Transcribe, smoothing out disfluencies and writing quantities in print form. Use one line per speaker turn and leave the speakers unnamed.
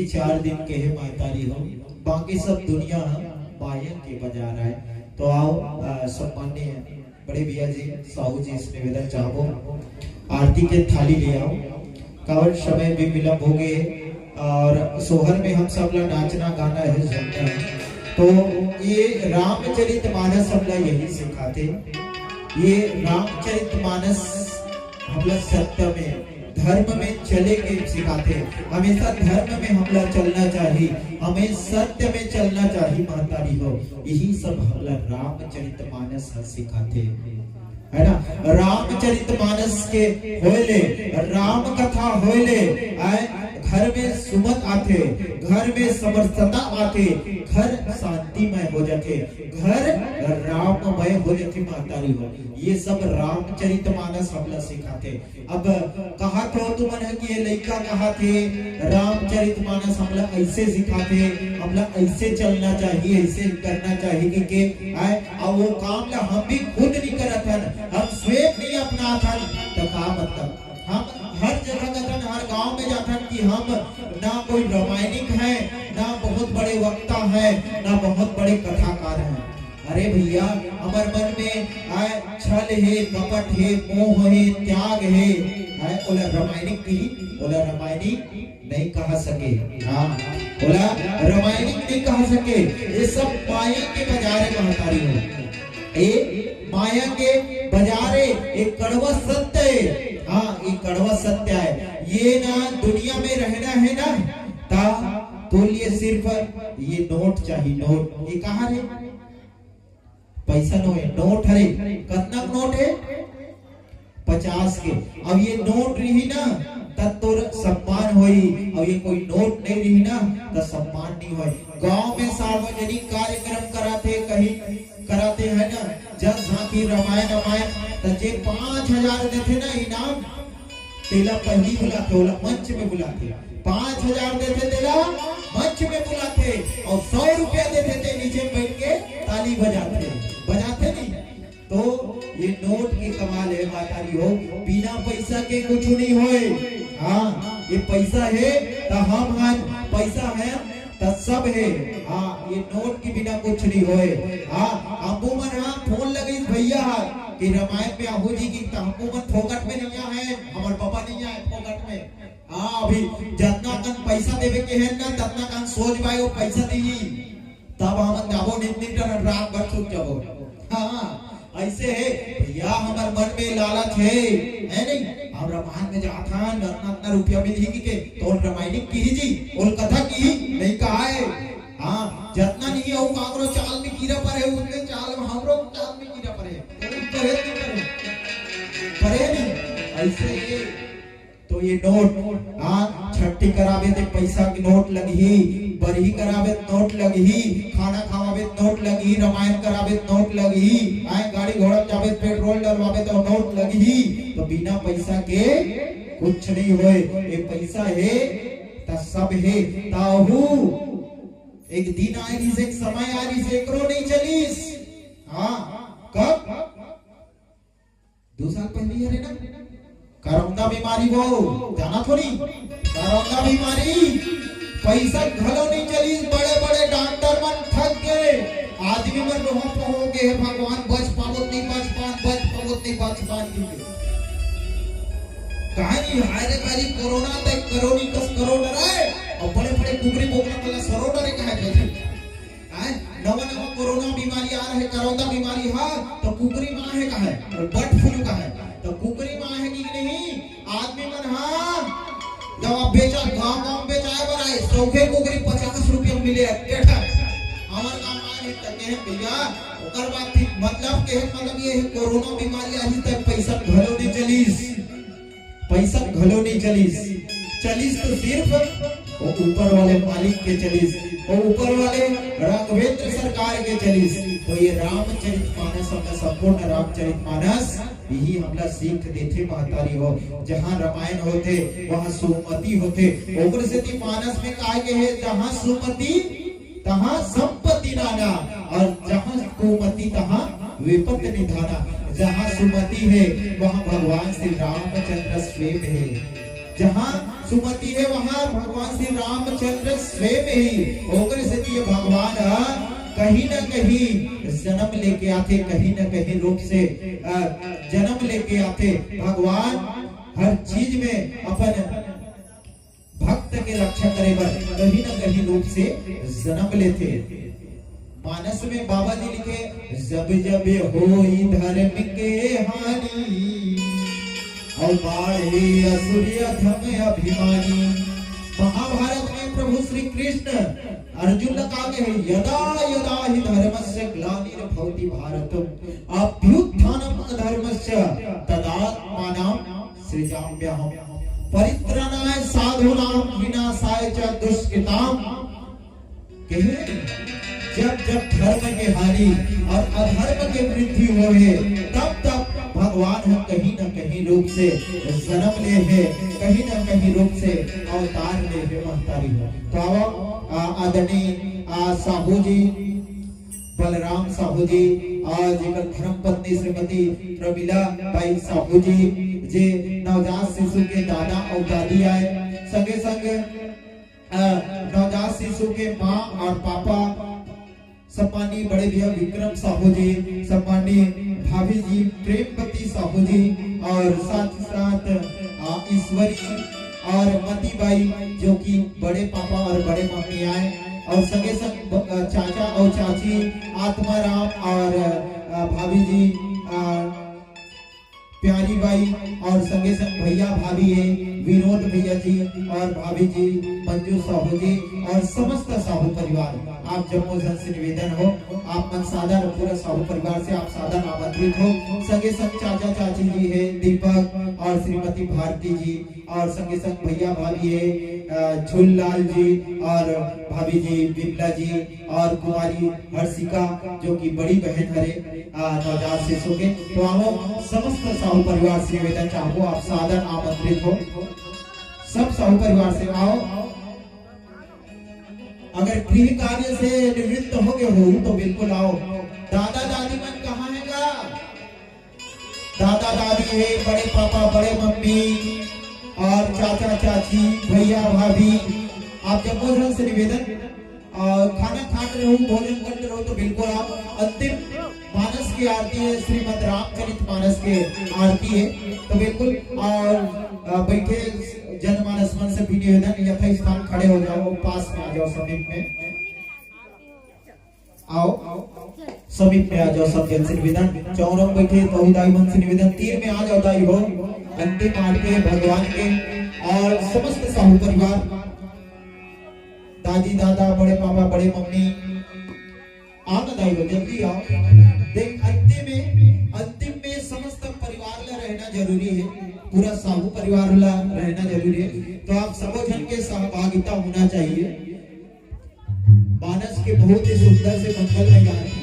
4 दिन के है मातारी हो, बाकी सब दुनिया बायन के बजा रहा है। तो आओ सम्मान्य बड़े भैया जी साहू जी इस निवेदन चाहो आरती के थाली ले आओ। कावड़ समय भी विलंब हो गए और सोहर में हम सब लोग नाचना गाना है सुनना है। तो ये रामचरितमानस हम लोग यही सिखाते, ये रामचरितमानस हम लोग सत्य में धर्म में चले के सिखाते। हमेशा धर्म में हम लोग चलना चाहिए, हमें सत्य में चलना चाहिए महतारी हो। यही सब हम लोग रामचरितमानस सिखाते है ना। रामचरितमानस के होले राम कथा होले घर में सुमत आते, घर में समर्थता आते, घर शांतिमय हो जाते, घर राममय हो जाते मातारी हो। ये सब रामचरितमानस हम लोग सिखाते। अब कहा तो तुमन है कि ये लड़का कहा थे रामचरितमानस हम लोग ऐसे सिखाते, हम लोग ऐसे चलना चाहिए, ऐसे करना चाहिए कि अब वो काम ला हम भी खुद नहीं करत हन, हम स्वयं नहीं अपना था। तो का मतलब हम हर जगह गतन हर गांव में जातन कि हम ना कोई रामायणिक है, ना बहुत बड़े वक्ता है, ना बहुत बड़े कथाकार हैं। अरे भैया हमारे मन में छल है, कपट है, मोह है, त्याग है, बोला रामायणिक की बोला रामायणिक नहीं कहा सके। हाँ बोला रामायणिक नहीं कहा सके। ये सब माया के बजारे महतारी हो, ये माया के बजारे एक कड़वा सत्य है। हाँ ये कड़वा सत्य है। ये ना दुनिया में रहना है ना ता तो लिए सिर्फ ये नोट चाहिए, नोट। ये कहाँ है पैसा नो है, नोट है। कितना नोट है 50 के। अब ये नोट रही ना तब तो सम्मान होई, और ये कोई नोट नहीं रही ना तो सम्मान नहीं होई। गांव में सार्वजनिक कार्यक्रम कराते, कहीं कराते हैं ना जब झांकी रामायण रामायण तो जे 5000 देते ना इनाम तेला पहली बुलाते, बोला मंच में बुलाते। 5000 देते तेला मंच में बुलाते और 100 रुपया देते थे नीचे बैठ के ताली बजाते, बजाते नहीं। तो ये नोट की कमाल है मातारी हो, बिना पैसा के कुछ नहीं होए। हाँ ये पैसा है तो हम पैसा है तो सब है। हाँ ये नोट के बिना कुछ नहीं होए। हाँ हमको मन हाँ फोन लगी भैया कि रामायण में आहू जी की हमको मन फोकट में नहीं है, हमारे पापा नहीं आए फोकट में। हाँ अभी जितना कन पैसा देवे के है ना ततना कन सोच पाए वो पैसा दी तब हम जाबो नित रात भर छूट जाबो। हाँ ऐसे है भैया हमारे मन में लालच है नहीं। हम रामायण में जाता इतना रुपया मिली के तो रामायणिक की जी और कथा की नहीं कहा है। हाँ जितना नहीं है वो कांगरो चाल में कीड़ा पर है, उसमें चाल में हमरो चाल में कीड़ा पर है, परे नहीं ऐसे। तो ये नोट हाँ छठी करावे ते पैसा की नोट लगी, बरही करावे नोट लगी, खाना खावावे नोट लगी, रामायण करावे नोट लगी, गाड़ी घोड़ा जावे पेट्रोल डलवावे तो नोट लगी। तो बिना पैसा के कुछ नहीं होए। ये पैसा है तो सब है। ताहू एक दिन आईरिस, एक समय आईरिस, एकरो नहीं चलीस। हाँ कब 2 साल पहले है ना कोरोना बीमारी, वो जाना थोड़ी कोरोना बीमारी पैसा घलो नहीं चली। बड़े बड़े डॉक्टर मन थक गए, आदमी मन रोह हो गए भगवान बच पावत नहीं, बच पावत नहीं, बच पान कहानी हायरे बारी कोरोना तक करोनी कस करोना रहे और बड़े बड़े कुकरी बोकना वाला सरोना रे कहे थे। नवा नवा कोरोना बीमारी आ रहे, कोरोना बीमारी है तो कुकरी मां है कहे और बर्ड फ्लू का है तो कुकरी मां है कि नहीं। आदमी मन हाँ दवा बेचा गांव गांव बेचाए बर आए, सौखे कुकरी 50 रुपया मिले बेटा हमार गांव आए तक है भैया। ओकर बात थी मतलब के मतलब ये कोरोना बीमारी आई तक पैसा घलो नहीं चलीस, पैसा घलो नहीं चलीस। चलीस तो सिर्फ वो ऊपर वाले मालिक के चलीस, वो ऊपर वाले राघवेंद्र सरकार के चलीस। तो ये रामचरितमानस हमला संपूर्ण रामचरितमानस यही हमला सीख देते महतारी हो। जहाँ रामायण होते वहाँ सुमति होते, ओकर से मानस में कहा गया है जहाँ सुमति तहाँ संपत्ति नाना और जहाँ कुमति तहाँ विपत्ति निधाना। जहाँ सुमति है वहाँ भगवान श्री रामचंद्र स्वयं है, जहाँ सुमति है वहां भगवान श्री रामचंद्र स्वयं ही होकर से ये भगवान कहीं न कहीं जन्म लेके आते, कहीं न कहीं रूप से जन्म लेके आते। भगवान हर चीज में अपन भक्त के रक्षा करे बर कहीं न कहीं रूप से जन्म लेते। मानस में बाबा जी लिखे जब जब होई धर्म के हानि और बाढ़े असुर धम अभिमानी। महाभारत में प्रभु श्री कृष्ण अर्जुन ने कहा है यदा यदा हि धर्मस्य ग्लानिर्भवति भारतम अभ्युत्थानम् अधर्मस्य तदात्मानं सृजाम्यहम् परित्राणाय साधूनां विनाशाय च दुष्कृताम्। जब जब धर्म के हानि और अधर्म के वृद्धि होवे तब तब भगवान हम कहीं न कहीं रूप से जन्म ले है, कहीं न कहीं रूप से अवतार ले है महतारी हो। तो आदरणीय साहू जी बलराम साहू जी और जेकर धर्म पत्नी श्रीमती प्रमिला बाई साहू जी जे नवजात शिशु के दादा और दादी आए, संगे संग नवजात शिशु के माँ और पापा सम्मानी बड़े भैया विक्रम साहू जी, सम्मानी भाभी जी प्रेमवती साहू जी और साथ ही साथ ईश्वरी और मती बाई जो कि बड़े पापा और बड़े मम्मी आए और संगे संग चाचा और चाची आत्माराम और भाभी जी प्यारी बाई और संगे संग भैया भाभी है विनोद भैया जी और भाभी जी मंजू साहू जी और समस्त साहू परिवार। आप जम्मू से निवेदन हो, आप मन सादर पूरा साहू परिवार से आप सादर आमंत्रित हो। संगे संग चाचा चाची जी है दीपक और श्रीमती भारती जी और संगे संग भैया भाभी है झूललाल जी और भाभी जी बिमला जी और कुमारी हर्षिका जो कि बड़ी बहन हरे नवजात शिशु के। तो आओ समस्त साहू परिवार से निवेदन चाहो आप सादर आमंत्रित हो, सब साहू परिवार से आओ। अगर गृह कार्य से निवृत्त हो गए हो तो बिल्कुल आओ। दादा दादी मन कहाँ है गा? दादा दादी है, बड़े पापा बड़े मम्मी और चाचा चाची भैया भाभी। आप जब भोजन से निवेदन खाना खाते रहो भोजन करते रहो तो बिल्कुल आप अंतिम मानस की आरती है, श्रीमद रामचरित मानस के आरती है तो बिल्कुल और बैठे जनमानस मन से भी निवेदन यथा स्थान खड़े हो जाओ, पास में आ जाओ, समीप में आओ, समीप में आ जाओ। सब जन से निवेदन चौरों बैठे तोहिदाई मन से निवेदन तीर में आ जाओ दाई हो। अंतिम आरती भगवान के और समस्त साहू परिवार दादी दादा बड़े पापा बड़े मम्मी आओ ना दाई हो, जल्दी आओ। देख अंतिम में समस्त परिवार ला रहना जरूरी है, पूरा साहू परिवार ला रहना जरूरी है। तो आप सबो जन के सहभागिता होना चाहिए। मानस के बहुत ही सुंदर से मंगल में गाने